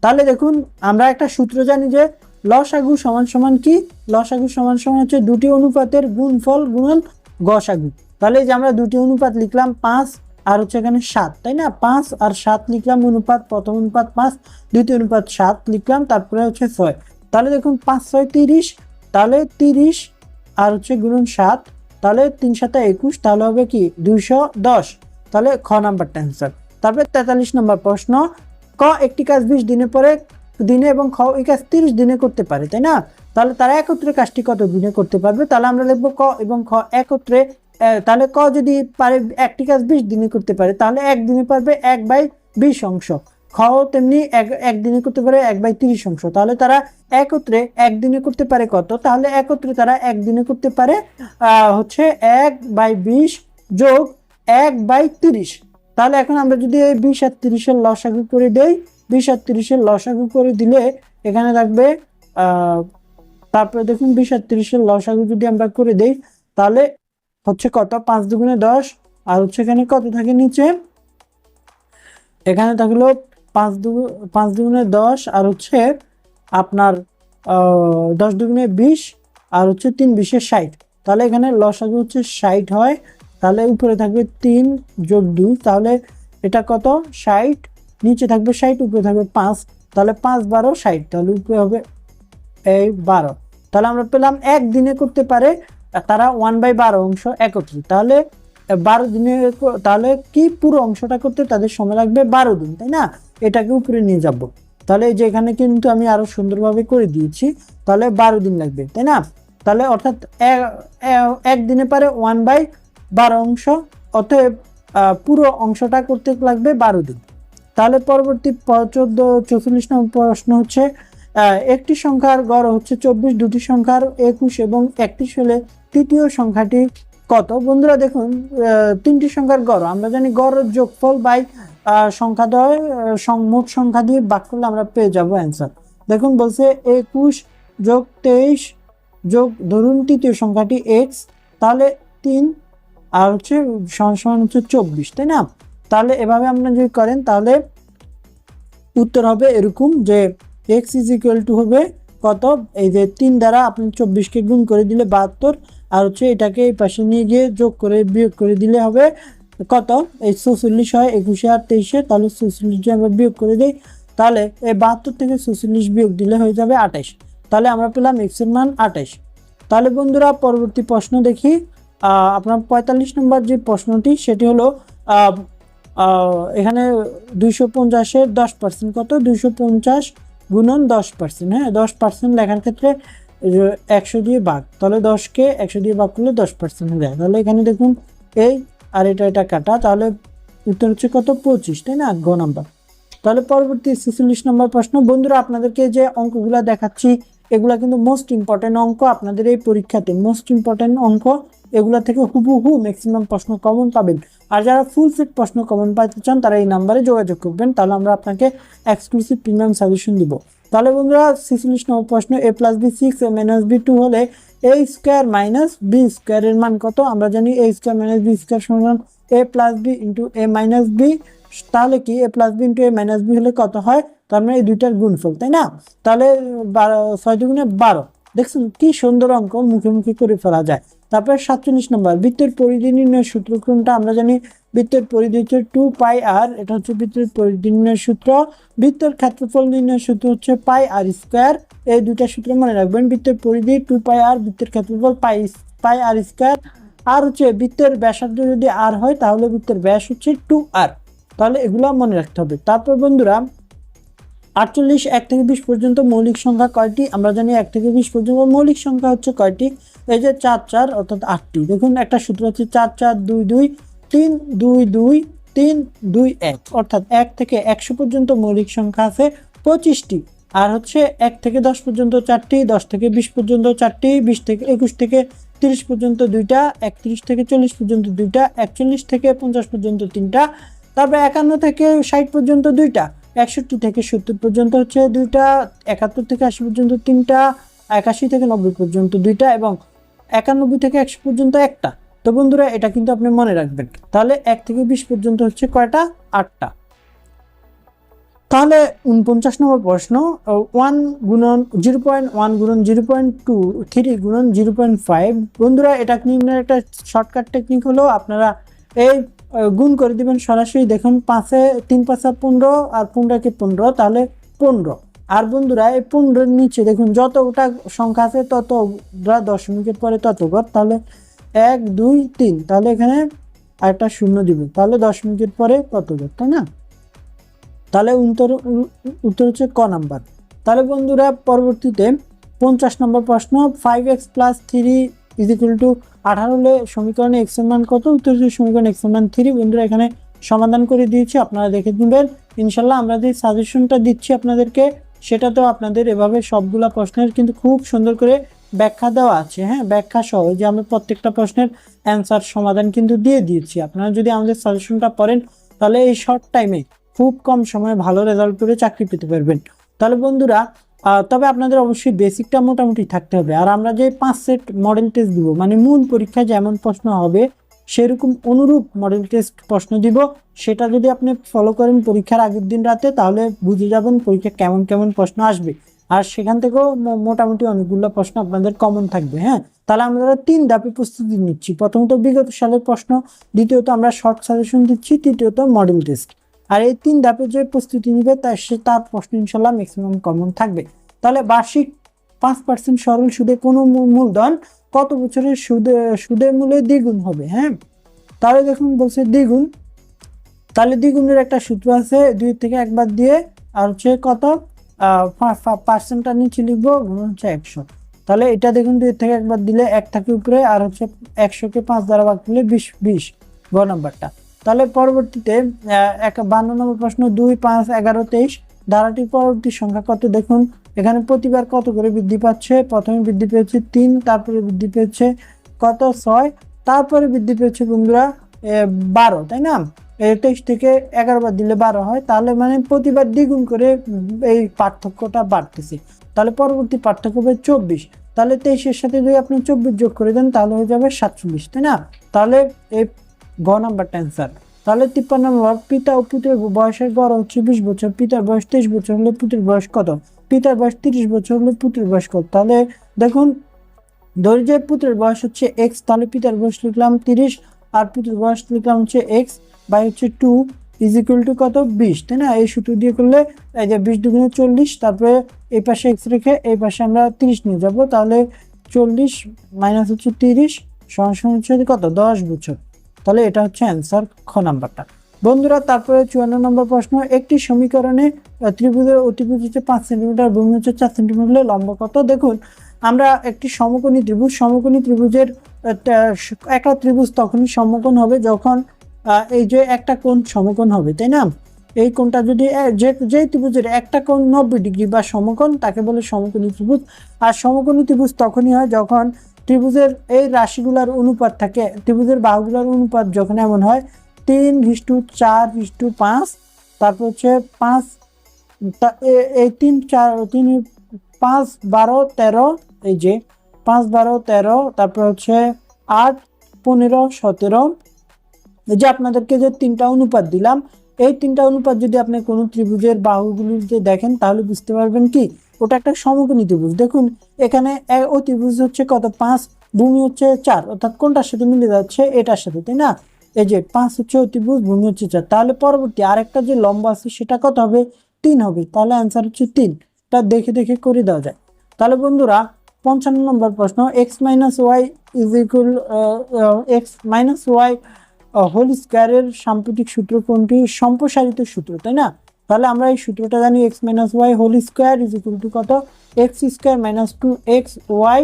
তাহলে দেখুন আমরা একটা সূত্র জানি যে লসাগু সমান কি, লসাগু সমান হচ্ছে দুটি অনুপাতের গুণফল গুণন গসাগু। তাহলে যে আমরা দুটি অনুপাত লিখলাম 5 আর হচ্ছে এখানে 7, তাই না? 5 আর 7 লিখলাম অনুপাত, প্রথম অনুপাত 5, দ্বিতীয় অনুপাত 7 লিখলাম, তারপরে হচ্ছে 6। তাহলে দেখুন 5 6 30, তাহলে 30 আর হচ্ছে গুণন 7, তাহলে 3 7 21, তাহলে হবে কি 210। তাহলে খ নাম্বারটা অ্যান্সার। তারপরে 43 নম্বর প্রশ্ন, ক একটি কাজ 20 দিনে এবং খ এই কাজ 30 দিনে করতে পারে, তাই না? তাহলে তারা একত্রে কাজটি কত দিনে করতে পারবে? তাহলে আমরা লিখবো ক এবং খ একত্রে। তাহলে ক যদি পারে একটি কাজ 20 দিনে করতে পারে, তাহলে একদিনে পারবে 1/20 অংশ। খ তেমনি একদিনে করতে পারে 1/30 অংশ। তাহলে তারা একত্রে একদিনে করতে পারে কত? তাহলে একত্রে তারা একদিনে করতে পারে হচ্ছে 1/20 যোগ 1/30। তাহলে এখন আমরা যদি এই 20 আর 30-এর লসাগু করে দেই, 20 আর 30-এর লসাগু করে দিলে এখানে থাকবে তারপরে দেখুন 20 আর 30-এর লসাগু যদি আমরা করে দেই তাহলে হচ্ছে কত, 5 দুগুণে 10, আর হচ্ছে এখানে কত থাকে নিচে, এখানে থাকলো 5 দুগুণে 10, আর হচ্ছে আপনার 10 দুগুণে 20, আর হচ্ছে 3 20-এ 60। তাহলে এখানে লসাগু হচ্ছে 60 হয়, তাহলে উপরে থাকবে 3 যোগ 2, তাহলে এটা কত 60, নিচে থাকবে 60, উপরে থাকবে 5, তাহলে 5 12 60, তাহলে উপরে হবে এই 12। তাহলে আমরা পেলাম একদিনে করতে পারে তারা 1/12 অংশ একত্রে। তাহলে 12 দিনে, তাহলে কি পুরো অংশটা করতে তাদের সময় লাগবে 12 দিন, তাই না? এটাকে উপরে নিয়ে যাব, তাহলে এই যে এখানে কিন্তু আমি আরো সুন্দরভাবে করে দিয়েছি, তাহলে 12 দিন লাগবে, তাই না? তাহলে অর্থাৎ একদিনে পারে 1/12 অংশ, অতএব পুরো অংশটা করতে লাগবে 12 দিন। তাহলে পরবর্তী 44 নম্বর প্রশ্ন হচ্ছে, একটি সংখ্যার গড় হচ্ছে 24, দুটি সংখ্যার 21 এবং 31 হলে তৃতীয় সংখ্যাটি কত? বন্ধুরা দেখুন 3টি সংখ্যার গড় আমরা জানি, গড় যোগফল বাই সংখ্যা দ্বয় মোট সংখ্যা দিয়ে ভাগ করলে আমরা পেয়ে যাব অ্যান্সার। দেখুন বলছে 21 যোগ 23 যোগ ধরুন তৃতীয় সংখ্যাটি x, তাহলে 3 আর হচ্ছে সমান হচ্ছে 24, তাই না? তাহলে এভাবে আপনারা যদি করেন তাহলে উত্তর হবে এরকম যে এক্স ইজ ইকুয়াল টু হবে কত, এই যে 3 দ্বারা আপনি 24কে গুণ করে দিলে 72, আর হচ্ছে এটাকে এই পাশে নিয়ে গিয়ে যোগ করে বিয়োগ করে দিলে হবে কত, এই 44 হয় 21 আর 23, তাহলে 44 যদি আমরা বিয়োগ করে দিই তাহলে এই 72 থেকে 44 বিয়োগ দিলে হয়ে যাবে 28। তাহলে আমরা পেলাম এক্স এর মান 28। তাহলে বন্ধুরা পরবর্তী প্রশ্ন দেখি। আপনার 45 নম্বর যে প্রশ্নটি সেটি হলো এখানে 250-এর 10% কত, 250 গুণন 10%, হ্যাঁ 10% লেখার ক্ষেত্রে 100 দিয়ে ভাগ, তাহলে 10কে 100 দিয়ে ভাগ করলে 10% হয়ে যায়। তাহলে এখানে দেখুন এই আর এটা কাটা, তাহলে উত্তর হচ্ছে কত 25, তাই না, গ নাম্বার। তাহলে পরবর্তী 46 নম্বর প্রশ্ন। বন্ধুরা আপনাদেরকে যে অঙ্কগুলা দেখাচ্ছি এগুলা কিন্তু মোস্ট ইম্পর্টেন্ট অঙ্ক, আপনাদের এই পরীক্ষাতে মোস্ট ইম্পর্টেন্ট অঙ্ক, এগুলা থেকে হুবহু ম্যাক্সিমাম প্রশ্ন কমন পাবেন। আর যারা ফুল সেট প্রশ্ন কমন পাইতে চান তারা এই নাম্বারে যোগাযোগ করবেন, তাহলে আমরা আপনাকে এক্সক্লুসিভ প্রিমিয়াম সাজেশন দিব। তাহলে বন্ধুরা 46 নম্বর প্রশ্ন, a + b 6 a - b 2 হলে a square minus b square এর মান কত? আমরা জানি a square minus b square সমান a + b into a - b। তাহলে কি a + b into a - b হলে কত হয়? তার মানে এই দুইটার গুণফল, তাই না? তাহলে 6 দুগুণে 12। দেখছেন কি সুন্দর অঙ্ক, মুখে মুখে করে ফেলা যায়। তারপরে 47 নম্বর, বৃত্তের পরিধি নির্ণয়ের সূত্র কোনটা? আমরা জানি বৃত্তের পরিধি হচ্ছে 2πr, এটা হচ্ছে বৃত্তের পরিধি নির্ণয়ের সূত্র। বৃত্তের ক্ষেত্রফল নির্ণয়ের সূত্র হচ্ছে πr²। এই দুইটা সূত্র মনে রাখবেন, বৃত্তের পরিধি 2πr, বৃত্তের ক্ষেত্রফল πr²। আর হচ্ছে বৃত্তের ব্যাসার্ধ যদি r হয় তাহলে বৃত্তের ব্যাস হচ্ছে 2r, তাহলে এগুলো মনে রাখতে হবে। তারপর বন্ধুরা 48 1 থেকে 20 পর্যন্ত মৌলিক সংখ্যা কয়টি? আমরা জানি 1 থেকে 20 পর্যন্ত মৌলিক সংখ্যা হচ্ছে কয়টি? এই যে 4 4 অর্থাৎ 8টি। দেখুন একটা সূত্র হচ্ছে 4 4 2 2 3 2 2 3 2 1, অর্থাৎ 1 থেকে 100 পর্যন্ত মৌলিক সংখ্যা আছে 25টি। আর হচ্ছে 1 থেকে 10 পর্যন্ত 4টি, 10 থেকে 20 পর্যন্ত 4টি, 20 থেকে 21 থেকে 30 পর্যন্ত 2টা, 31 থেকে 40 পর্যন্ত 2টা, 41 থেকে 50 পর্যন্ত 3টা, তারপরে 51 থেকে 60 পর্যন্ত 2টা, 61 থেকে 70 পর্যন্ত হচ্ছে 2টা, 71 থেকে 80 পর্যন্ত 3টা, 81 থেকে 90 পর্যন্ত 2টা এবং 91 থেকে 100 পর্যন্ত 1টা। তো বন্ধুরা এটা কিন্তু আপনি মনে রাখবেন। তাহলে 1 থেকে 20 পর্যন্ত হচ্ছে কয়টা? 8টা। তাহলে 49 নম্বর প্রশ্ন, 1 গুণন 0.1 গুণন 0.23 গুণন 0.5। বন্ধুরা এটা নিম্নের একটা শর্টকাট টেকনিক হলো, আপনারা এই গুণ করে দিবেন সরাসরি। দেখুন 5-এ 3 5 15 আর 15কে 15, তাহলে 15। আর বন্ধুরা এই 15-এর নিচে দেখুন যতটা সংখ্যা আছে ততটা দশমিকের পরে তত ঘর, তাহলে 1 2 3, তাহলে এখানে আরেকটা শূন্য দিব, তাহলে দশমিকের পরে তত ঘর, তাই না? তাহলে উত্তর হচ্ছে ক নাম্বার। তাহলে বন্ধুরা পরবর্তীতে 50 নম্বর প্রশ্ন, 5x + 3 = 18 হলে সমীকরণে x এর মান কত? উত্তর হচ্ছে সমীকরণে x এর মান 3। বন্ধুরা এখানে সমাধান করে দিয়েছি, আপনারা দেখে নেবেন। ইনশাল্লাহ আমরা যে সাজেশনটা দিচ্ছি আপনাদেরকে সেটা তো আপনাদের এভাবে সবগুলা প্রশ্নের কিন্তু খুব সুন্দর করে ব্যাখ্যা দেওয়া আছে, হ্যাঁ ব্যাখ্যা সহ, যে আমরা প্রত্যেকটা প্রশ্নের অ্যান্সার সমাধান কিন্তু দিয়ে দিয়েছি। আপনারা যদি আমাদের সাজেশনটা পড়েন তাহলে এই শর্ট টাইমে খুব কম সময়ে ভালো রেজাল্ট করে চাকরি পেতে পারবেন। তাহলে বন্ধুরা তবে আপনাদের অবশ্যই বেসিকটা মোটামুটি থাকতে হবে। আর আমরা যে 5 সেট মডেল টেস্ট দিব, মানে মূল পরীক্ষায় যেমন প্রশ্ন হবে সেরকম অনুরূপ মডেল টেস্ট প্রশ্ন দিব, সেটা যদি আপনি ফলো করেন পরীক্ষার আগের দিন রাতে তাহলে বুঝে যাবেন পরীক্ষা কেমন কেমন প্রশ্ন আসবে। আর সেখান থেকেও মোটামুটি অনেকগুলো প্রশ্ন আপনাদের কমন থাকবে। হ্যাঁ, তাহলে আমরা 3 ধাপে প্রস্তুতি নিচ্ছি। প্রথমত বিগত সালের প্রশ্ন, দ্বিতীয়ত আমরা শর্ট সাজেশন দিচ্ছি, তৃতীয়ত মডেল টেস্ট। আর এই 3 ধাপে যে প্রস্তুতি নিবে তার প্রশ্ন ইনশাল্লাহ ম্যাক্সিমাম কমন থাকবে। তাহলে বার্ষিক 5% সরল সুদে কোনো মূলধন কত বছরের সুদের মূল্যে দ্বিগুণ হবে? হ্যাঁ, তাহলে দেখুন বলছে দ্বিগুণ, তাহলে দ্বিগুণের একটা সূত্র আছে, 2 থেকে একবার দিয়ে আর হচ্ছে কত পার্সেন্টটা নিচে লিখবো, হচ্ছে 100। তাহলে এটা দেখুন 2 থেকে একবার দিলে 1 থাকে উপরে, আর হচ্ছে 100কে 5 দ্বারা ভাগ করলে 20 গ নাম্বারটা। তাহলে পরবর্তীতে 52 নম্বর প্রশ্ন, 2 5 11 23 ধারাটির পরবর্তী সংখ্যা কত? দেখুন এখানে প্রতিবার কত করে বৃদ্ধি পাচ্ছে। প্রথমে বৃদ্ধি পেয়েছে 3, তারপরে বৃদ্ধি পেয়েছে কত 6, তারপরে বৃদ্ধি পেয়েছে বন্ধুরা 12, তাই না? 23 থেকে 11 বার দিলে 12 হয়, তাহলে মানে প্রতিবার দ্বিগুণ করে এই পার্থক্যটা বাড়তেছে। তাহলে পরবর্তী পার্থক্য হবে 24। তাহলে 23-এর সাথে যদি আপনি 24 যোগ করে দেন তাহলে হয়ে যাবে 47, তাই না? তাহলে এই গ নাম্বারটা অ্যান্সার। তাহলে 53 নম্বর, পিতা ও পুত্রের বয়সের গড় হচ্ছে 20 বছর, পিতার বয়স 23 বছর হলে পুত্রের বয়স কত? পিতার বয়স 30 বছর হলে পুত্রের বয়স কত? তাহলে দেখুন, ধরি যে পুত্রের বয়স হচ্ছে এক্স, তাহলে পিতার বয়স লিখলাম 30 আর পুত্রের বয়স লিখলাম হচ্ছে এক্স বাই হচ্ছে 2 ইজ ইকুয়াল টু কত? 20, তাই না? এই সূত্র দিয়ে করলে এই যে 20 দুগুণে 40, তারপরে এই পাশে এক্স রেখে এই পাশে আমরা 30 নিয়ে যাব, তাহলে 40 মাইনাস হচ্ছে 30 সমান হচ্ছে কত? 10 বছর। তাহলে এটা হচ্ছে অ্যান্সার খ নাম্বারটা। বন্ধুরা তারপরে 54 নম্বর প্রশ্ন, একটি সমীকরণে ত্রিভুজের অতিভুজ হচ্ছে 5 সেন্টিমিটার, ভূমি হচ্ছে 4 সেন্টিমিটার হলে লম্ব কত? দেখুন, আমরা একটি সমকোণী ত্রিভুজ, সমকোণী ত্রিভুজের একটা ত্রিভুজ তখনই সমকোণ হবে যখন এই যে একটা কোণ সমকোণ হবে, তাই না? এই কোণটা যদি যে ত্রিভুজের একটা কোণ 90 ডিগ্রি বা সমকোণ, তাকে বলে সমকোণী ত্রিভুজ। আর সমকোণী ত্রিভুজ তখনই হয় যখন ত্রিভুজের এই রাশিগুলোর অনুপাত থাকে, ত্রিভুজের বাহুগুলোর অনুপাত যখন এমন হয় 3:4:5, তারপর হচ্ছে 5, এই 3, 4, 3, 5, 12, 13, এই যে 5, 12, 13, তারপর হচ্ছে 8, 15, 17, এই যে আপনাদেরকে যে 3টা অনুপাত দিলাম, এই 3টা অনুপাত যদি আপনি কোনো ত্রিভুজের বাহুগুলিতে দেখেন তাহলে বুঝতে পারবেন কি ওটা একটা সমকোণী ত্রিভুজ। দেখুন এখানে অতিভুজ হচ্ছে কত? 5, ভূমি হচ্ছে 4, অর্থাৎ কোনটার সাথে মিলে যাচ্ছে? এটার সাথে, তাই না? এই যে 5 হচ্ছে অতিভুজ, ভূমি হচ্ছে 4, তাহলে পরবর্তী আরেকটা যে লম্ব আছে সেটা কত হবে? 3 হবে। তাহলে অ্যান্সার হচ্ছে 3। তা দেখে দেখে করে দেওয়া যায়। তাহলে বন্ধুরা 55 নম্বর প্রশ্ন, x minus y is equal x minus y whole স্কোয়ারের সাম্প্রতিক সূত্র কোনটি? সম্প্রসারিত সূত্র, তাই না? তাহলে আমরা এই সূত্রটা জানি, x minus y whole square is equal to কত? X square minus 2x y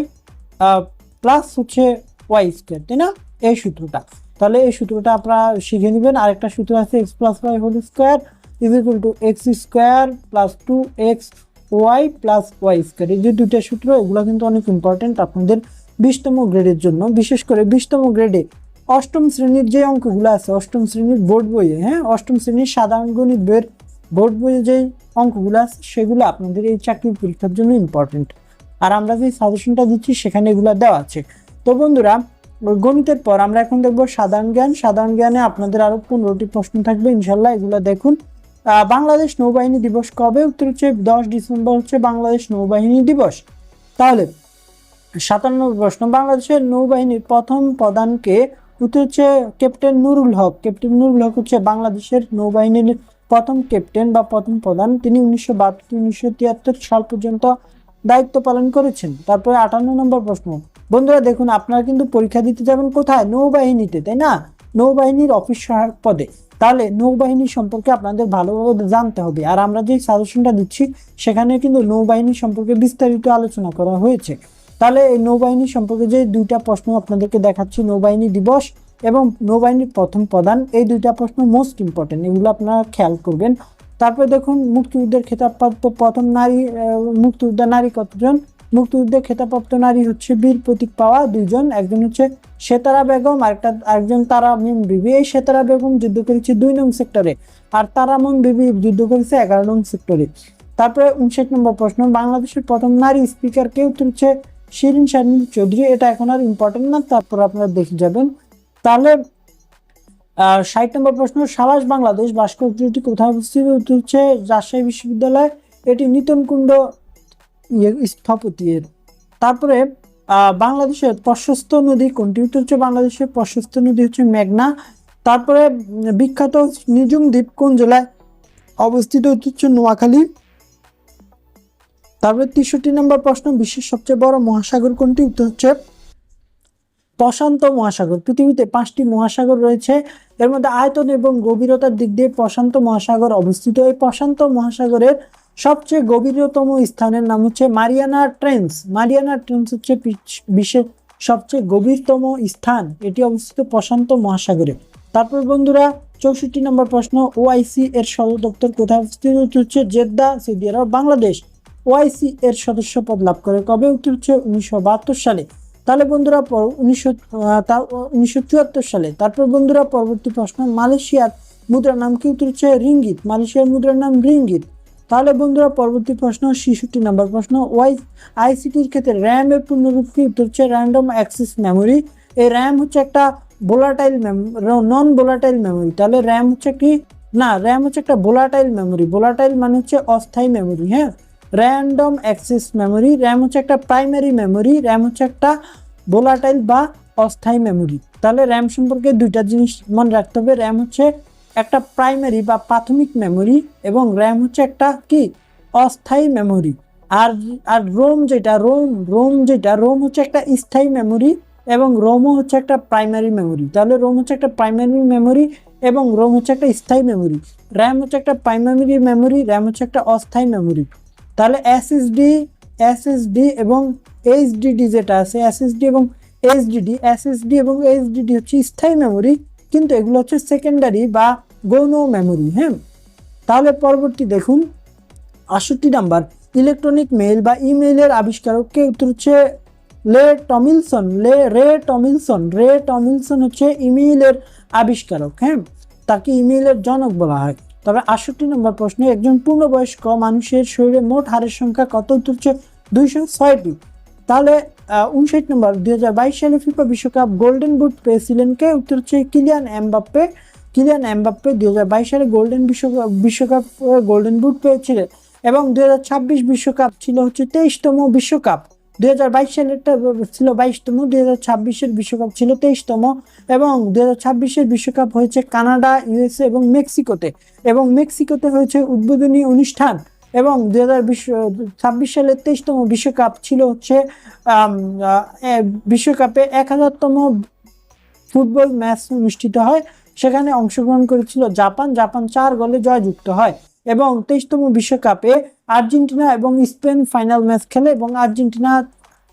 plus হচ্ছে ওয়াই স্কোয়ার, তাই না? এই সূত্রটা, তাহলে এই সূত্রটা আপনারা শিখে নেবেন। আরেকটা সূত্র আছে x plus y whole square is equal to x square plus 2x y plus y square. এই যে দুইটা সূত্র, এগুলো কিন্তু অনেক ইম্পর্টেন্ট আপনাদের 20তম গ্রেডের জন্য, বিশেষ করে 20তম গ্রেডে অষ্টম শ্রেণীর যে অঙ্কগুলো আছে, অষ্টম শ্রেণীর বোর্ড বইয়ে, হ্যাঁ, অষ্টম শ্রেণীর সাধারণ গণিত বইয়ের বোর্ড বইয়ে যে অঙ্কগুলো আছে সেগুলো আপনাদের এই চাকরির পরীক্ষার জন্য ইম্পর্টেন্ট। আর আমরা যে সাজেশনটা দিচ্ছি সেখানে এগুলো দেওয়া আছে। তো বন্ধুরা গণিতের পর আমরা এখন দেখবো সাধারণ জ্ঞান। সাধারণ জ্ঞানে আপনাদের আরো 15টি প্রশ্ন থাকবে ইনশাল্লাহ, এগুলো দেখুন। বাংলাদেশ নৌবাহিনী দিবস কবে? উত্তর হচ্ছে 10 ডিসেম্বর হচ্ছে বাংলাদেশ নৌবাহিনী দিবস। তাহলে 57 প্রশ্ন, বাংলাদেশের নৌবাহিনীর প্রথম প্রধানকে? উত্তর হচ্ছে ক্যাপ্টেন নুরুল হক। ক্যাপ্টেন নুরুল হক হচ্ছে বাংলাদেশের নৌবাহিনীর প্রথম ক্যাপ্টেন বা প্রথম প্রধান। তিনি 1972-1973 সাল পর্যন্ত দায়িত্ব পালন করেছেন। তারপরে 58 নম্বর প্রশ্ন, বন্ধুরা দেখুন, আপনারা কিন্তু পরীক্ষা দিতে যাবেন কোথায়? নৌবাহিনীতে, তাই না? নৌবাহিনীর অফিস সহায়ক পদে। তাহলে নৌবাহিনী সম্পর্কে আপনাদের ভালোভাবে জানতে হবে। আর আমরা যে সাজেশনটা দিচ্ছি সেখানে কিন্তু নৌবাহিনী সম্পর্কে বিস্তারিত আলোচনা করা হয়েছে। তাহলে এই নৌবাহিনী সম্পর্কে যে দুইটা প্রশ্ন আপনাদেরকে দেখাচ্ছি, নৌবাহিনী দিবস এবং নৌবাহিনীর প্রথম প্রধান, এই দুইটা প্রশ্ন মোস্ট ইম্পর্টেন্ট, এগুলো আপনারা খেয়াল করবেন। তারপরে দেখুন, মুক্তিযুদ্ধের খেতাবপ্রাপ্ত প্রথম নারী, মুক্তিযোদ্ধা নারী কতজন? মুক্তিযুদ্ধে খেতাবপ্রাপ্ত নারী হচ্ছে বীর প্রতীক পাওয়া 2 জন, একজন হচ্ছে সেতারা বেগম, আরেকজন তারামন বিবি। এই সেতারা বেগম যুদ্ধ করেছে 2 নং সেক্টরে, আর তারামন বিবি যুদ্ধ করেছে 11 নং সেক্টরে। তারপরে 59 নম্বর প্রশ্ন, বাংলাদেশের প্রথম নারী স্পিকার কে? উত্তর হচ্ছে শিরিন শারমিন চৌধুরী। এটা এখন আর ইম্পর্টেন্ট না, তারপর আপনারা দেখে যাবেন। তাহলে 60 নম্বর প্রশ্ন, সাবাস বাংলাদেশ ভাস্কর্যটি কোথায় অবস্থিত? উত্তর হচ্ছে রাজশাহী বিশ্ববিদ্যালয়। এটি নিতন কুণ্ড স্থপতির। তারপরে বাংলাদেশের প্রশস্ত নদী কোনটি? উত্তর হচ্ছে বাংলাদেশের প্রশস্ত নদী হচ্ছে মেঘনা। তারপরে বিখ্যাত নিজুম দ্বীপ কোন জেলায় অবস্থিত? উত্তর হচ্ছে নোয়াখালী। তারপরে 63 নম্বর প্রশ্ন, বিশ্বের সবচেয়ে বড় মহাসাগর কোনটি? উত্তর হচ্ছে প্রশান্ত মহাসাগর। পৃথিবীতে 5টি মহাসাগর রয়েছে, এর মধ্যে আয়তন এবং গভীরতার দিক দিয়ে প্রশান্ত মহাসাগর অবস্থিত। এই প্রশান্ত মহাসাগরের সবচেয়ে গভীরতম স্থানের নাম হচ্ছে মারিয়ানা ট্রেঞ্চ। মারিয়ানা ট্রেঞ্চ হচ্ছে বিশ্বের সবচেয়ে গভীরতম স্থান, এটি অবস্থিত প্রশান্ত মহাসাগরে। তারপর বন্ধুরা 64 নম্বর প্রশ্ন, ওআইসি এর সদর দপ্তর কোথায় অবস্থিত? হচ্ছে জেদ্দা, সৌদি আরব, বাংলাদেশ। ওআইসি এর সদস্য পদ লাভ করে কবে? উত্তর হচ্ছে 1972 সালে। তাহলে বন্ধুরা 1974 সালে। তারপর বন্ধুরা পরবর্তী প্রশ্ন, মালয়েশিয়ার মুদ্রার নাম কি? উত্তর হচ্ছে রিঙ্গিত। মালয়েশিয়ার মুদ্রার নাম রিঙ্গিত। তাহলে বন্ধুরা পরবর্তী প্রশ্ন 66 নম্বর প্রশ্ন, আইসিটির ক্ষেত্রে র্যাম এর পূর্ণরূপ কি? উত্তর হচ্ছে র্যান্ডম অ্যাক্সেস মেমোরি। এই র্যাম হচ্ছে একটা ভোলাটাইল নন ভোলাটাইল মেমোরি। তাহলে র্যাম হচ্ছে কি না, র্যাম হচ্ছে একটা ভোলাটাইল মেমোরি। ভোলাটাইল মানে হচ্ছে অস্থায়ী মেমোরি। হ্যাঁ, র্যান্ডম অ্যাক্সেস মেমোরি। র্যাম হচ্ছে একটা প্রাইমারি মেমোরি, র্যাম হচ্ছে একটা ভোলাটাইল বা অস্থায়ী মেমোরি। তাহলে র্যাম সম্পর্কে দুইটা জিনিস মনে রাখতে হবে, র্যাম হচ্ছে একটা প্রাইমারি বা প্রাথমিক মেমোরি এবং র্যাম হচ্ছে একটা কি অস্থায়ী মেমোরি। আর আর রোম যেটা রোম হচ্ছে একটা স্থায়ী মেমোরি এবং রোমও হচ্ছে একটা প্রাইমারি মেমোরি। তাহলে রোম হচ্ছে একটা প্রাইমারি মেমোরি এবং রোম হচ্ছে একটা স্থায়ী মেমোরি। র্যাম হচ্ছে একটা প্রাইমারি মেমোরি, র্যাম হচ্ছে একটা অস্থায়ী মেমোরি। তাহলে এসএসডি এবং এইচডিডি যেটা আছে, এসএসডি এবং এইচডিডি হচ্ছে স্থায়ী মেমোরি, কিন্তু এগুলো হচ্ছে সেকেন্ডারি বা গৌণ মেমোরি। হ্যাঁ, তাহলে পরবর্তী দেখুন 68 নাম্বার, ইলেকট্রনিক মেইল বা ইমেইলের আবিষ্কারক কে? উত্তর হচ্ছে রে টমিলসন হচ্ছে ইমেইলের আবিষ্কারক। হ্যাঁ, তাকে ইমেইলের জনক বলা হয়। তবে 68 নম্বর প্রশ্নে, একজন পূর্ণবয়স্ক মানুষের শরীরে মোট হাড়ের সংখ্যা কত? উত্তর হচ্ছে 206টি। তাহলে 59 নম্বর, 2022 সালে ফিফা বিশ্বকাপ গোল্ডেন বুট পেয়েছিলেন কে? উত্তর হচ্ছে কিলিয়ান এমবাপ্পে। 2022 সালে বিশ্বকাপ গোল্ডেন বুট পেয়েছিলেন এবং 2026 বিশ্বকাপ ছিল হচ্ছে 23তম বিশ্বকাপ। 2022 সালেরটা ছিল 22তম, 2026-এর বিশ্বকাপ ছিল 23তম এবং 2026-এর বিশ্বকাপ হয়েছে কানাডা, ইউএসএ এবং মেক্সিকোতে হয়েছে উদ্বোধনী অনুষ্ঠান। এবং 2026 সালের 23তম বিশ্বকাপ ছিল হচ্ছে বিশ্বকাপে 1000তম ফুটবল ম্যাচ অনুষ্ঠিত হয়। সেখানে অংশগ্রহণ করেছিল জাপান 4 গোলে জয়যুক্ত হয়। এবং 23তম বিশ্বকাপে আর্জেন্টিনা এবং স্পেন ফাইনাল ম্যাচ খেলে এবং আর্জেন্টিনা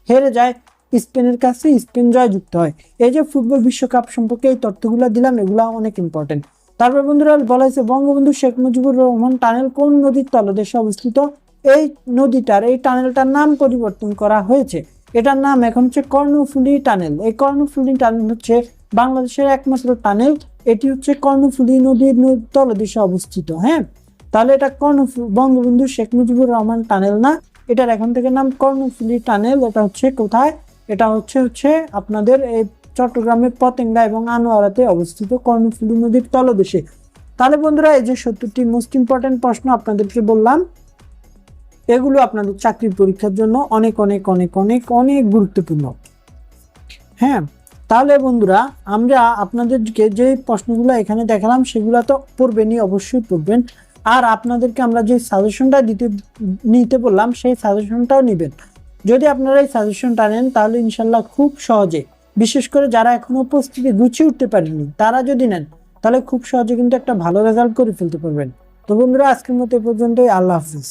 হেরে যায় স্পেনের কাছে, স্পেন জয়যুক্ত হয়। এই যে ফুটবল বিশ্বকাপ সম্পর্কে এই তথ্যগুলো দিলাম, এগুলো অনেক ইম্পর্টেন্ট। তারপর বন্ধুরা বলা হয়েছে বঙ্গবন্ধু শেখ মুজিবুর রহমান টানেল কোন নদীর তলদেশে অবস্থিত? এই টানেলটার নাম পরিবর্তন করা হয়েছে। এটার নাম এখন হচ্ছে কর্ণফুলী টানেল। এই কর্ণফুলী টানেল হচ্ছে বাংলাদেশের একমাত্র টানেল। এটি হচ্ছে কর্ণফুলী নদীর তলদেশে অবস্থিত। হ্যাঁ, তাহলে এটা বঙ্গবন্ধু শেখ মুজিবুর রহমান টানেল না, এটার এখন থেকে নাম কর্ণফুলী টানেল। এটা হচ্ছে কোথায়? এটা হচ্ছে আপনাদের এই চট্টগ্রামের পতেঙ্গা এবং আনোয়ারাতে অবস্থিত, কর্ণফুলী নদীর তলদেশে। তাহলে বন্ধুরা এই যে 70টি মোস্ট ইম্পর্টেন্ট প্রশ্ন আপনাদেরকে বললাম, এগুলো আপনাদের চাকরির পরীক্ষার জন্য অনেক অনেক অনেক অনেক অনেক গুরুত্বপূর্ণ। হ্যাঁ, তাহলে বন্ধুরা আমরা আপনাদেরকে যে প্রশ্নগুলো এখানে দেখালাম সেগুলো তো পড়বেনই, অবশ্যই পড়বেন। আর আপনাদেরকে আমরা যে সাজেশনটা নিতে বললাম সেই সাজেশনটাও নেবেন। যদি আপনারা এই সাজেশনটা নেন তাহলে ইনশাল্লাহ খুব সহজে, বিশেষ করে যারা এখনো প্রস্তুতি গুছিয়ে উঠতে পারেনি তারা যদি নেন তাহলে খুব সহজে কিন্তু একটা ভালো রেজাল্ট করে ফেলতে পারবেন। তো বন্ধুরা আজকের মতো এ পর্যন্তই। আল্লাহ হাফিজ।